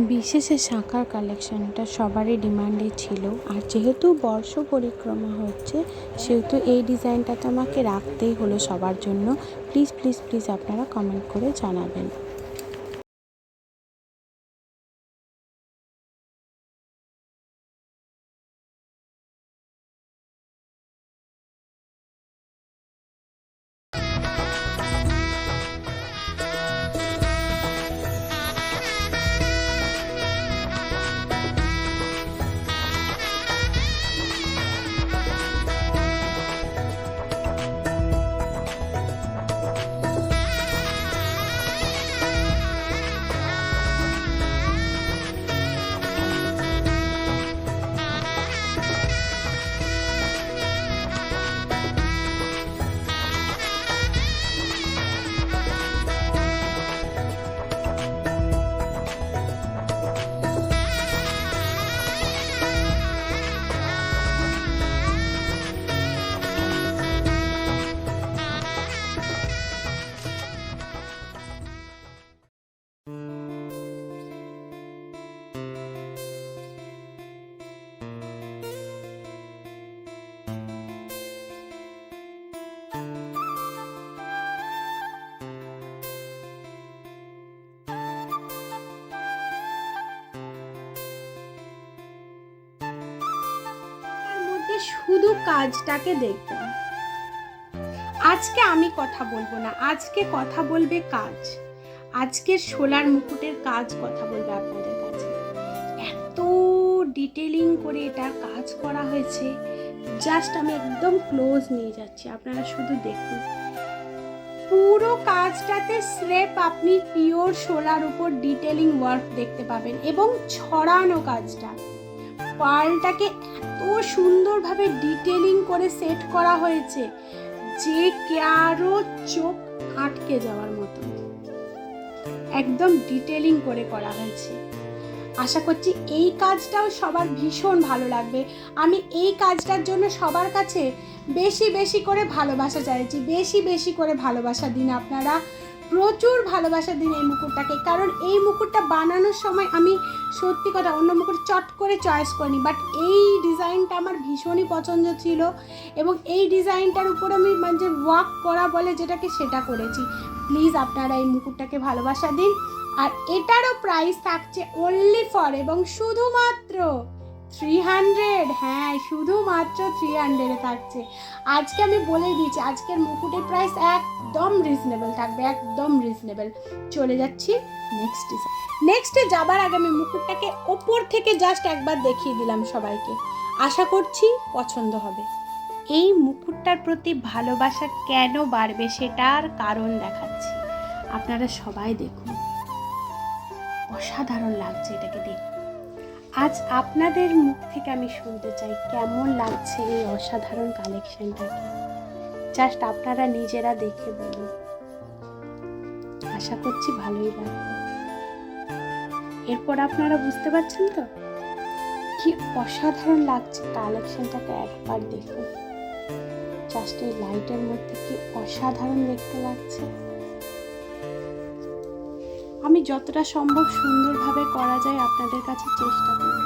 বিশেষে শাঁখার কালেকশনটা সবারই ডিমান্ডে ছিল, আর যেহেতু বর্ষ পরিক্রমা হচ্ছে সেহেতু এই ডিজাইনটা তো আমাকে রাখতেই হলো সবার জন্য। প্লিজ প্লিজ প্লিজ আপনারা কমেন্ট করে জানাবেন। শুধু কাজটাকে দেখবেন। আজকে আমি কথা বলবো না, আজকে কথা বলবে কাজ। আজকের শোলার মুকুটের কাজ কথা বলবে আপনাদের কাছে। এত ডিটেলিং করে এটার কাজ করা হয়েছে, জাস্ট আমি একদম ক্লোজ নিয়ে যাচ্ছি, আপনারা শুধু দেখুন। পুরো কাজটাতে স্রেফ আপনি পিওর শোলার উপর ডিটেলিং ওয়ার্ক দেখতে পাবেন এবং ছড়ানো কাজটা। পার্লটাকে এত সুন্দরভাবে ডিটেলিং করে সেট করা হয়েছে যে কারো চোখ আটকে যাওয়ার মতো, একদম ডিটেলিং করে করা হয়েছে। আশা করছি এই কাজটাও সবার ভীষণ ভালো লাগবে। আমি এই কাজটার জন্য সবার কাছে বেশি বেশি করে ভালোবাসা চাইছি, বেশি বেশি করে ভালোবাসা দিন আপনারা, প্রচুর ভালোবাসা দিন এই মুকুটটাকে। কারণ এই মুকুটটা বানানোর সময় আমি সত্যি কথা অন্য মুকুট চট করে চয়েস করিনি, বাট এই ডিজাইনটা আমার ভীষণই পছন্দ ছিল এবং এই ডিজাইনটার উপর আমি মানে ওয়ার্ক করা বলে যেটাকে সেটা করেছি। প্লিজ আপনারা এই মুকুটটাকে ভালোবাসা দিন। আর এটারও প্রাইস থাকছে অনলি ফর এবং শুধুমাত্র 300। হ্যাঁ, শুধুমাত্র 300-এ থাকছে। আজকে আমি বলে দিচ্ছি আজকের মুকুটের প্রাইস একদম রিজনেবল থাকবে, একদম রিজনেবল। চলে যাচ্ছি নেক্সটে যাবার আগে আমি মুকুটটাকে ওপর থেকে জাস্ট একবার দেখিয়ে দিলাম সবাইকে। আশা করছি পছন্দ হবে। এই মুকুটটার প্রতি ভালোবাসা কেন বাড়বে সেটার কারণ দেখাচ্ছি, আপনারা সবাই দেখুন। অসাধারণ লাগছে এটাকে দেখুন। আজ আপনাদের মুখ থেকে আমি শুনতে চাই কেমন লাগছে এই অসাধারণ কালেকশনটাকে। জাস্ট আপনারা নিজেরা দেখে বলুন। আশা করছি ভালোই লাগবে। এরপর আপনারা বুঝতে পারছেন তো কি অসাধারণ লাগছে কালেকশনটাকে, একবার দেখুন। জাস্ট এই লাইটের মধ্যে কি অসাধারণ দেখতে লাগছে। আমি যতটা সম্ভব সুন্দরভাবে করা যায় আপনাদের কাছে চেষ্টা করব।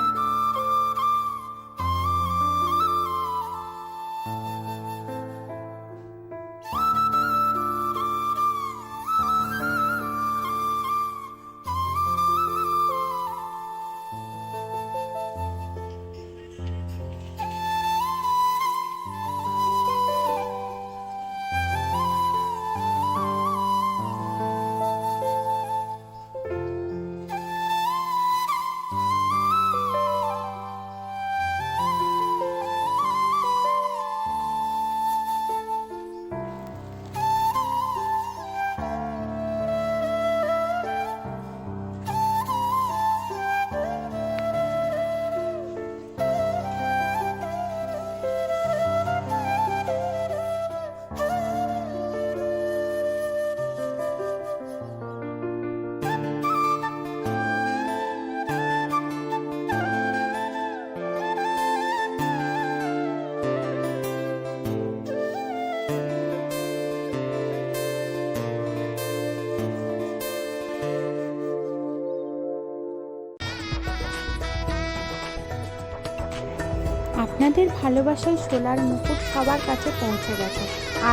আপনাদের ভালোবাসায় শোলার মুকুট সবার কাছে পৌঁছে গেছে।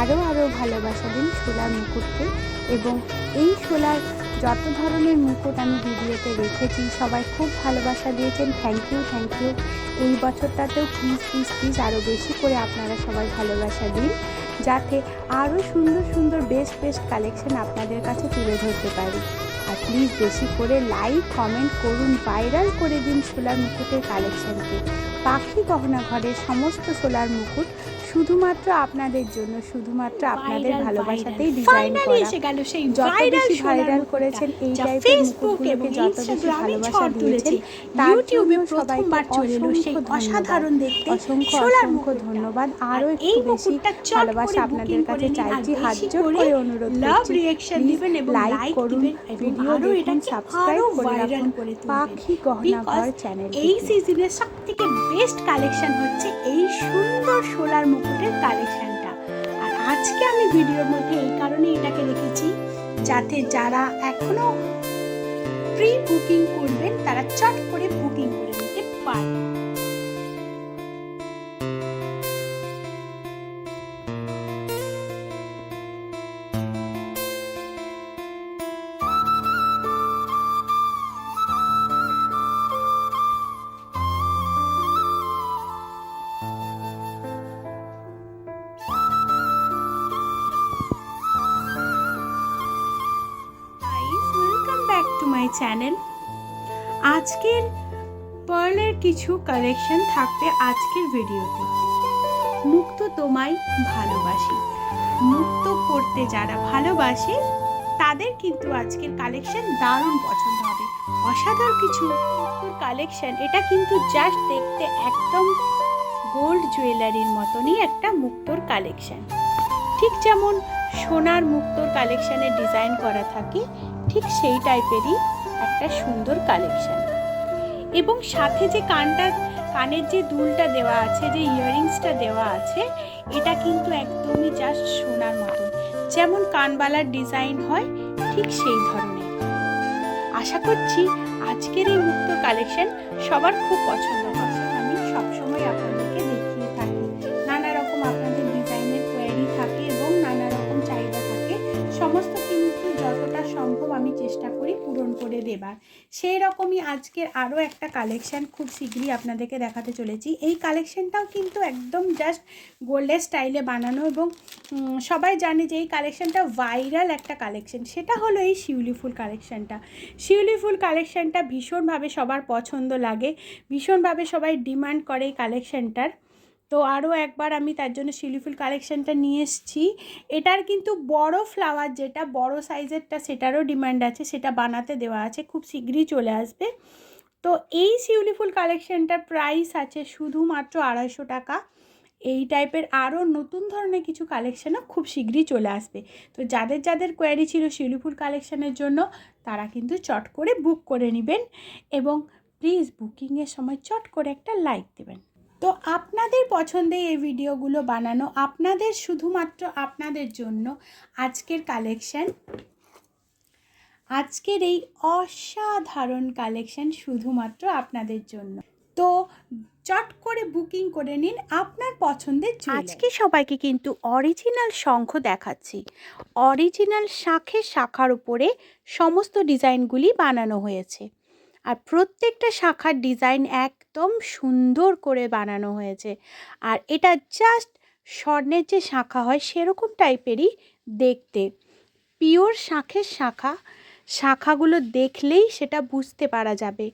আরও ভালোবাসা দিন শোলার মুকুটকে। এবং এই শোলার যত ধরনের মুকুট আমি ভিডিওতে রেখেছি সবাই খুব ভালোবাসা দিয়েছেন। Thank you. এই বছরটাতেও প্লিজ আরও বেশি করে আপনারা সবাই ভালোবাসা দিন, যাতে আরও সুন্দর বেস্ট কালেকশন আপনাদের কাছে তুলে ধরতে পারি। আর প্লিজ বেশি করে লাইক কমেন্ট করুন, ভাইরাল করে দিন শোলার মুকুটের কালেকশনকে। পাখি গহনা ঘরের সমস্ত শোলার মুকুট শুধুমাত্র আপনাদের জন্য, শুধুমাত্র আপনাদের ভালোবাসাতেই ডিজাইন করা। যত বেশি ভাইরাল করেছেন এই টাইপের মুকুটগুলোকে, যত বেশি ভালোবাসা দিয়েছেন, তার জন্য সবাইকে অসাধারণ দেখতে অসংখ্য ধন্যবাদ। আরও একটু বেশি ভালোবাসা আপনাদের কাছে চাইছি, হাত জোড় করে অনুরোধ করছি, লাইক করুন, ভিডিও দেখুন, সাবস্ক্রাইব করে রাখুন পাখি গহনা ঘর চ্যানেল। এই সিজনের সবথেকে বেস্ট কালেকশন হচ্ছে এই সুন্দর শোলার মুকুটের কালেকশনটা। আর আজকে আমি ভিডিওর মধ্যে এই কারণে এটাকে রেখেছি, যাতে যারা এখনো প্রি বুকিং করবেন তারা চট করে বুকিং করে নিতে পারে। My channel. আজকের পার্লের কিছু কালেকশন থাকবে আজকের ভিডিওতে। মুক্ত তোমায় ভালোবাসি, মুক্ত করতে যারা ভালোবাসে তাদের কিন্তু আজকের কালেকশন দারুণ পছন্দ হবে। অসাধারণ কিছু কালেকশন। এটা কিন্তু জাস্ট দেখতে একদম গোল্ড জুয়েলারির মতনই একটা মুক্তোর কালেকশন। ঠিক যেমন সোনার মুক্তোর কালেকশনের ডিজাইন করা থাকে, ঠিক সেই টাইপেরই একটা সুন্দর কালেকশন। এবং সাথে যে কানের যে দুলটা দেওয়া আছে, যে ইয়াররিংসটা দেওয়া আছে, এটা কিন্তু একদমই জাস্ট সোনার মতন, যেমন কানবালার ডিজাইন হয় ঠিক সেই ধরনের। আশা করছি আজকের এই মুক্তোর কালেকশন সবার খুব পছন্দ হবে। আমি সবসময় আপনাদেরকে দেখিয়ে থাকি, নানা রকম আপনাদের ডিজাইনের কোয়ারি থাকে এবং নানা রকম চাহিদা থাকে, সমস্ত কিন্তু যতটা সম্ভব আমি চেষ্টা করি পূরণ করে দেবার। সেই রকমই আজকের আরও একটা কালেকশন খুব শীঘ্রই আপনাদেরকে দেখাতে চলেছি। এই কালেকশনটাও কিন্তু একদম জাস্ট গোল্ডের স্টাইলে বানানো, এবং সবাই জানে যে এই কালেকশনটা ভাইরাল একটা কালেকশন। সেটা হলো এই শিউলি ফুল কালেকশনটা। শিউলি ফুল কালেকশনটা ভীষণভাবে সবার পছন্দ লাগে, ভীষণভাবে সবাই ডিমান্ড করে এই কালেকশনটার। তো আরও একবার আমি তার জন্য শিউলি ফুল কালেকশনটা নিয়ে এসেছি। এটার কিন্তু বড় ফ্লাওয়ার, যেটা বড় সাইজেরটা, সেটারও ডিমান্ড আছে, সেটা বানাতে দেওয়া আছে, খুব শীঘ্রই চলে আসবে। তো এই শিউলি ফুল কালেকশনটার প্রাইস আছে শুধুমাত্র 250 টাকা। এই টাইপের আরও নতুন ধরনের কিছু কালেকশনও খুব শীঘ্রই চলে আসবে। তো যাদের কোয়ারি ছিল শিউলি ফুল কালেকশনের জন্য, তারা কিন্তু চট করে বুক করে নেবেন, এবং প্লিজ বুকিংয়ের সময় চট করে একটা লাইক দেবেন। তো আপনাদের পছন্দে এই ভিডিওগুলো বানানো, আপনাদের শুধুমাত্র আপনাদের জন্য আজকের কালেকশন, আজকের এই অসাধারণ কালেকশন শুধুমাত্র আপনাদের জন্য। তো চট করে বুকিং করে নিন আপনার পছন্দের। আজকে সবাইকে কিন্তু অরিজিনাল শঙ্খ দেখাচ্ছি। অরিজিনাল শাখার উপরে সমস্ত ডিজাইনগুলি বানানো হয়েছে, আর প্রত্যেকটা শাখার ডিজাইন একদম সুন্দর করে বানানো হয়েছে। আর এটা জাস্ট স্বর্ণের যে শাখা হয় সেরকম টাইপেরই দেখতে। পিওর শাখাগুলো দেখলেই সেটা বুঝতে পারা যাবে।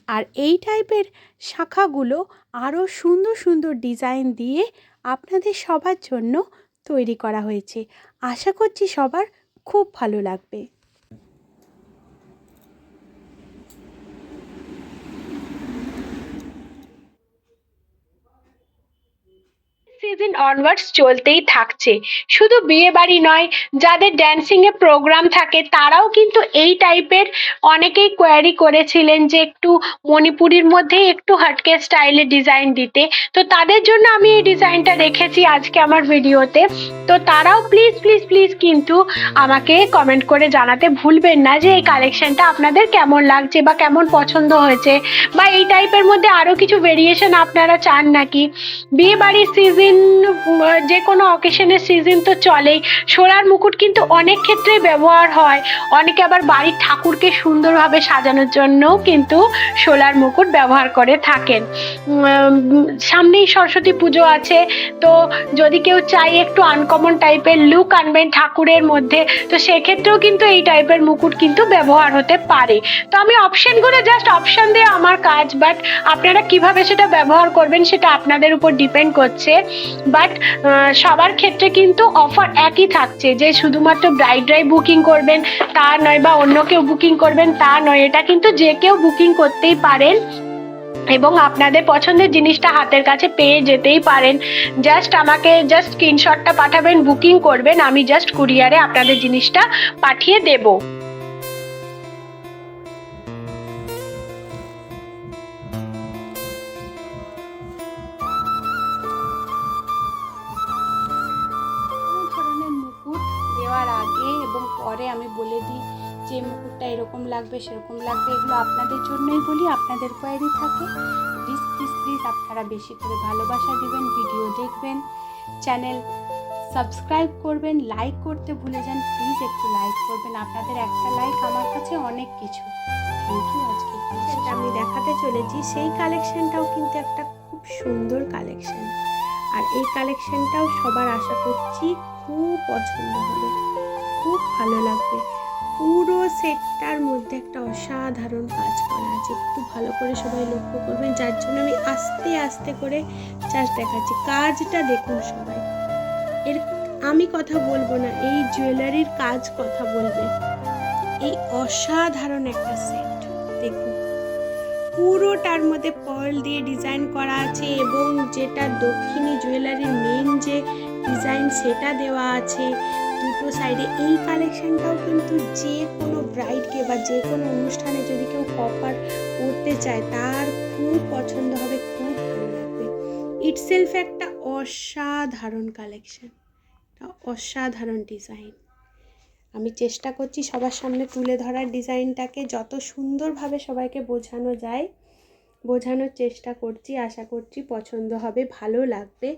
আর এই টাইপের শাখাগুলো আরও সুন্দর ডিজাইন দিয়ে আপনাদের সবার জন্য তৈরি করা হয়েছে। আশা করছি সবার খুব ভালো লাগবে। সিজন অনওয়ার্ডস চলতেই থাকছে। শুধু বিয়ে বাড়ি নয়, যাদের ড্যান্সিং এ প্রোগ্রাম থাকে তারাও কিন্তু এই টাইপের অনেকেই কোয়ারি করেছিলেন যে একটু মণিপুরীর মধ্যে একটু হটকে স্টাইলে ডিজাইন দিতে। তো তাদের জন্য আমি এই ডিজাইনটা রেখেছি আজকে আমার ভিডিওতে। তো তারাও প্লিজ প্লিজ প্লিজ কিন্তু আমাকে কমেন্ট করে জানাতে ভুলবেন না যে এই কালেকশনটা আপনাদের কেমন লাগছে বা কেমন পছন্দ হয়েছে, বা এই টাইপের মধ্যে আরো কিছু ভেরিয়েশন আপনারা চান নাকি। বিয়ে বাড়ির সিজন, যে কোনো অকেশনের সিজন তো চলেই, সোনার মুকুট কিন্তু অনেক ক্ষেত্রে ব্যবহার হয়। অনেকে আবার বাড়ির ঠাকুরকে সুন্দরভাবে সাজানোর জন্যও কিন্তু সোলার মুকুট ব্যবহার করে থাকেন। সামনেই সরস্বতী পুজো আছে, তো যদি কেউ চাই একটু আনকমন টাইপের লুক আনবেন ঠাকুরের মধ্যে, তো সেক্ষেত্রেও কিন্তু এই টাইপের মুকুট কিন্তু ব্যবহার হতে পারে। তো আমি অপশনগুলো জাস্ট অপশন দিয়ে আমার কাজ, বাট আপনারা কিভাবে সেটা ব্যবহার করবেন সেটা আপনাদের উপর ডিপেন্ড করছে। বাট সবার ক্ষেত্রে কিন্তু অফার একই থাকছে যে শুধুমাত্র ব্রাইডরাই বুকিং করবেন তা নয়, বা অন্য কেউ বুকিং করবেন তা নয়। এটা কিন্তু যে কেউ বুকিং করতেই পারেন এবং আপনাদের পছন্দের জিনিসটা হাতের কাছে পেয়ে যেতেই পারেন। জাস্ট আমাকে জাস্ট স্ক্রিনশটটা পাঠাবেন, বুকিং করবেন, আমি জাস্ট কুরিয়ারে আপনাদের জিনিসটা পাঠিয়ে দেব। ধরনের মুকুট দেওয়ার আগে এবং পরে আমি বলে দিই যে মুকুটটা এরকম লাগবে সেরকম লাগবে, এগুলো আপনাদের জন্যই বলি, আপনাদের কোয়ারি থাকে। প্লিজ প্লিজ প্লিজ আপনারা বেশি করে ভালোবাসা দিবেন, ভিডিও দেখবেন, চ্যানেল সাবস্ক্রাইব করবেন, লাইক করতে ভুলে যান, প্লিজ একটু লাইক করবেন। আপনাদের একটা লাইক আমার কাছে অনেক কিছু। Thank you. আজকে যেটা আমি দেখাতে চলেছি সেই কালেকশনটাও কিন্তু একটা খুব সুন্দর কালেকশন, আর এই কালেকশনটাও সবার আশা করছি খুব পছন্দ হবে, খুব ভালো লাগবে। পুরো সেটটার মধ্যে একটা অসাধারণ কাজ করা আছে, একটু ভালো করে সবাই লক্ষ্য করবেন, যার জন্য আমি আস্তে আস্তে করে জাস্ট দেখাচ্ছি। কাজটা দেখুন সবাই, এর আমি কথা বলবো না, এই জুয়েলারির কাজ কথা বলবে। এই অসাধারণ একটা সেট দেখুন, পুরোটার মধ্যে পার্ল দিয়ে ডিজাইন করা আছে এবং যেটা দক্ষিণী জুয়েলারির মেন যে ডিজাইন সেটা দেওয়া আছে দুটো সাইডে। এই কালেকশনটাও কিন্তু যে কোনো ব্রাইডকে বা যে কোনো অনুষ্ঠানে যদি কেউ কপার পরতে চায় তার খুব পছন্দ হবে, খুব ভালো লাগবে। ইটসেলফ একটা অসাধারণ কালেকশন, অসাধারণ ডিজাইন। আমি চেষ্টা করছি সবার সামনে তুলে ধরার ডিজাইনটাকে যত সুন্দরভাবে সবাইকে বোঝানো যায় বোঝানোর চেষ্টা করছি। আশা করছি পছন্দ হবে, ভালো লাগবে।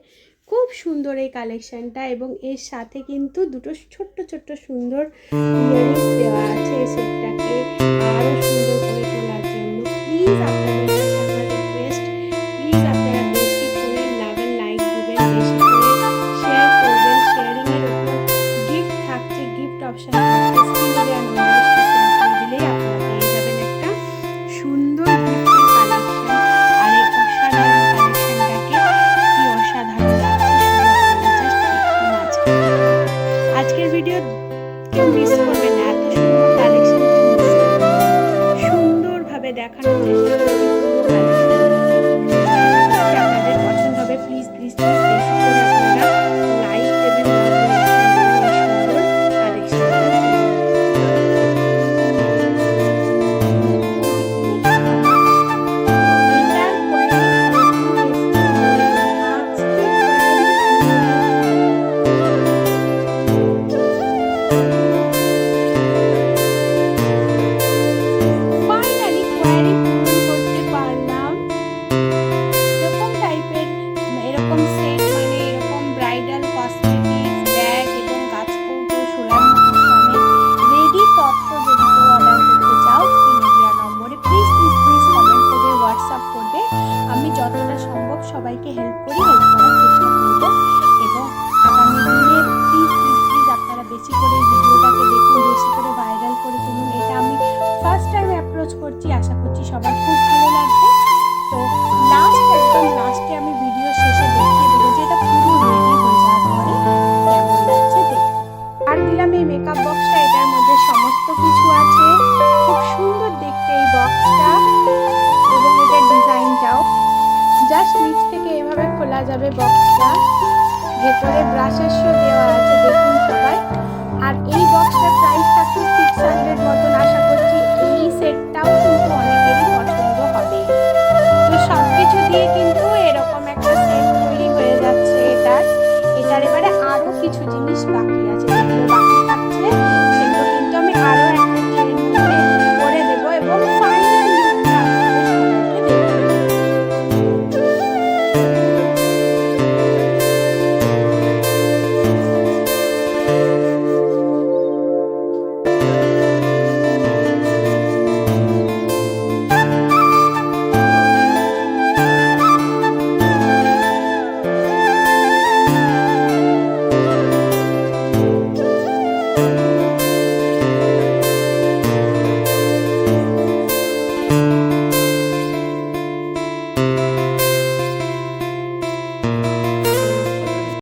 খুব সুন্দর এই কালেকশনটা, এবং এর সাথে কিন্তু দুটো ছোট্ট ছোট্ট সুন্দর ইয়ারিংস দেওয়া আছে এই সেটটাকে আরও সুন্দর করে তোলার জন্য। প্লিজ আপনাদের কাছে আমার রিকোয়েস্ট, প্লিজ আপনারা বেশি করে লাইক দিবেন, বেশি করে শেয়ার করবেন। শেয়ারিংয়ের উপর গিফট থাকছে, গিফট অপশান থাকছে, স্ক্রিনে দেওয়া নম্বরটা শেয়ার করে দিলেই আপনারা পেয়ে যাবেন একটা সুন্দর গিফটের কালেকশন। আর এই অসাধারণ কালেকশনটাকে কি অসাধারণ লাগছে জাস্ট একটু মাঝে। আজকের ভিডিও কেউ মিস করবে না, এত সুন্দর কালেকশন কেউ মিস করবে না। সুন্দরভাবে দেখানোর চেষ্টা করছি পুরো কালেকশন, আপনাদের পছন্দ হবে। প্লিজ প্লিজ প্লিজ বেশি করে আপনারা লাইক দেবেন, সুন্দর কালেকশনটার জন্য। আমি যতটা সম্ভব সবাইকে হেল্প করার চেষ্টা করব, এবং আগামী দিনে প্লিজ প্লিজ প্লিজ আপনারা বেশি করে এই ভিডিওটাকে দেখুন, বেশি করে ভাইরাল করে তুলুন। এটা আমি ফার্স্ট টাইম অ্যাপ্রোচ করছি, আশা করছি সবার খুব ভালো লাগবে। তো একদম লাস্টে আমি ভিডিও শেষে দেখিয়ে দেবো যে এটা পুরো রেডি হয়ে যাওয়ার পরে কেমন লাগছে দেখুন। আর দিলাম এই মেকআপ বক্সটা, এটার মধ্যে সমস্ত কিছু আছে, খুব সুন্দর দেখতে এই বক্সটা, এবং এটার ডিজাইনটাও জাস্ট নিচ থেকে এভাবে খোলা যাবে বক্সটা। ভেতরে ব্রাশের শো দেওয়া আছে, দেখুন সবাই। আর এই বক্সটার